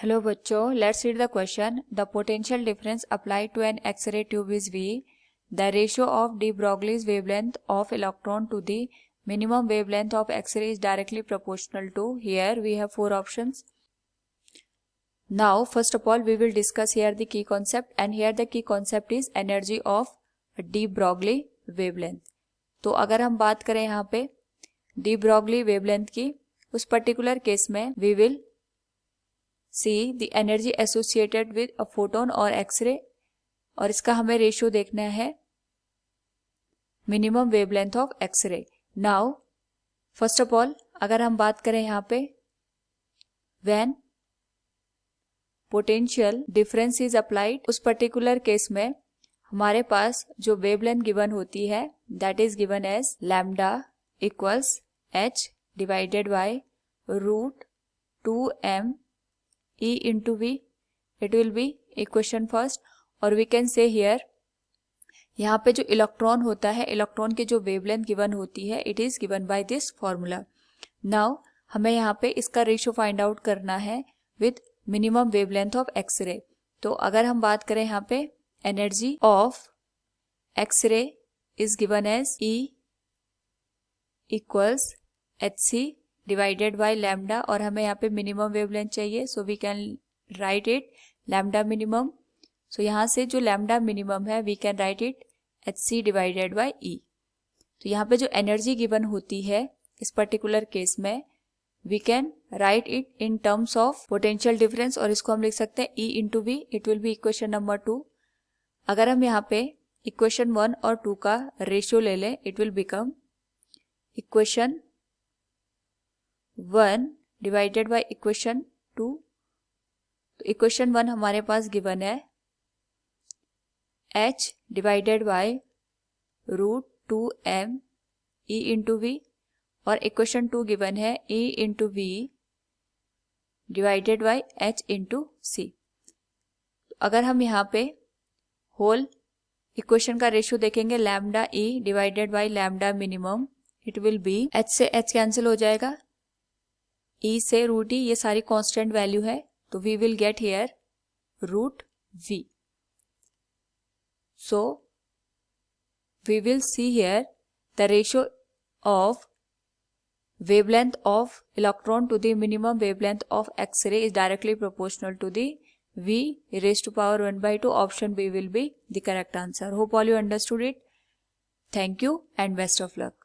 Hello बच्चों, let's read the question. The potential difference applied to an X ray tube is V. The ratio of de Broglie's wavelength of electron to the minimum wavelength of X-ray is directly proportional to. Here we have four options. Now first of all we will discuss here the key concept, and here the key concept is energy of de Broglie wavelength. तो अगर हम बात करें यहाँ पे de Broglie wavelength की, उस particular case में we will see the energy associated with a photon or X-ray, और इसका हमें रेशियो देखना है minimum wavelength of X ray. Now first of all अगर हम बात करें यहाँ पे when potential difference is applied, उस पर्टिकुलर केस में हमारे पास जो वेवलेंथ गिवन होती है that is given as lambda equals h divided by root 2m E into V. It will be equation first, और we can say here यहाँ पे जो इलेक्ट्रॉन होता है, इलेक्ट्रॉन की जो वेवलेंथ गिवन होती है it is given by this formula. Now हमें यहाँ पे इसका रेशियो फाइंड आउट करना है with minimum wavelength of x-ray. तो अगर हम बात करें यहाँ पे energy of x-ray is given as E equals HC divided by lambda, और हमें यहाँ पे मिनिमम वेवलेंथ चाहिए, so we can write it lambda minimum. So यहाँ से जो लैम्डा मिनिमम है we can write it HC divided bye E. तो यहाँ पे जो एनर्जी गिवन होती है इस पर्टिकुलर केस में we can write it in terms of potential difference, और इसको हम लिख सकते हैं E into V. It will be equation number 2. अगर हम यहाँ पे इक्वेशन 1 और 2 का रेशियो ले लें it will become equation 1 divided by equation 2. तो इक्वेशन 1 हमारे पास गिवन है h divided by root 2m E into V, और इक्वेशन 2 गिवन है E into V divided by h into C. अगर हम यहाँ पे होल इक्वेशन का रेशियो देखेंगे lambda E divided by lambda minimum, it will be h से h cancel हो जाएगा, E से रूट E, ये सारी कांस्टेंट वैल्यू है, तो we will get here root V. So we will see here the ratio of wavelength of electron to the minimum wavelength of X-ray is directly proportional to the V raised to power 1 by 2. Option B will be the correct answer. Hope all you understood it. Thank you and best of luck.